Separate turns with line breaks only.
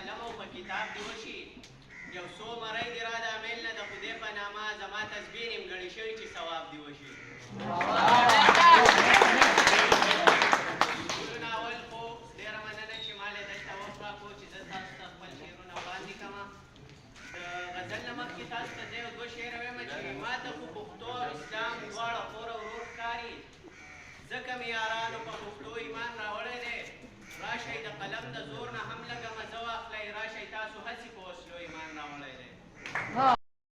قلم او په کتاب دې وشي یو څو مرۍ دې را د عمل نه د خدای په نامه زما تسبیح نیمګړې شوي چې ثواب دې وشي ټولو نه اول خو ډېره مننه چې ما له دلته وخت راکړو چې زه تاسو ته خپل شعرونه وړاندې کړم د غزل نه مخکې تاسو ته زه یو دوه شعره وایم چې ما ته خو پښتو او اسلام دواړه خور او ورور ښکاري ځکه مې یارانو په پښتو ایمان راوړی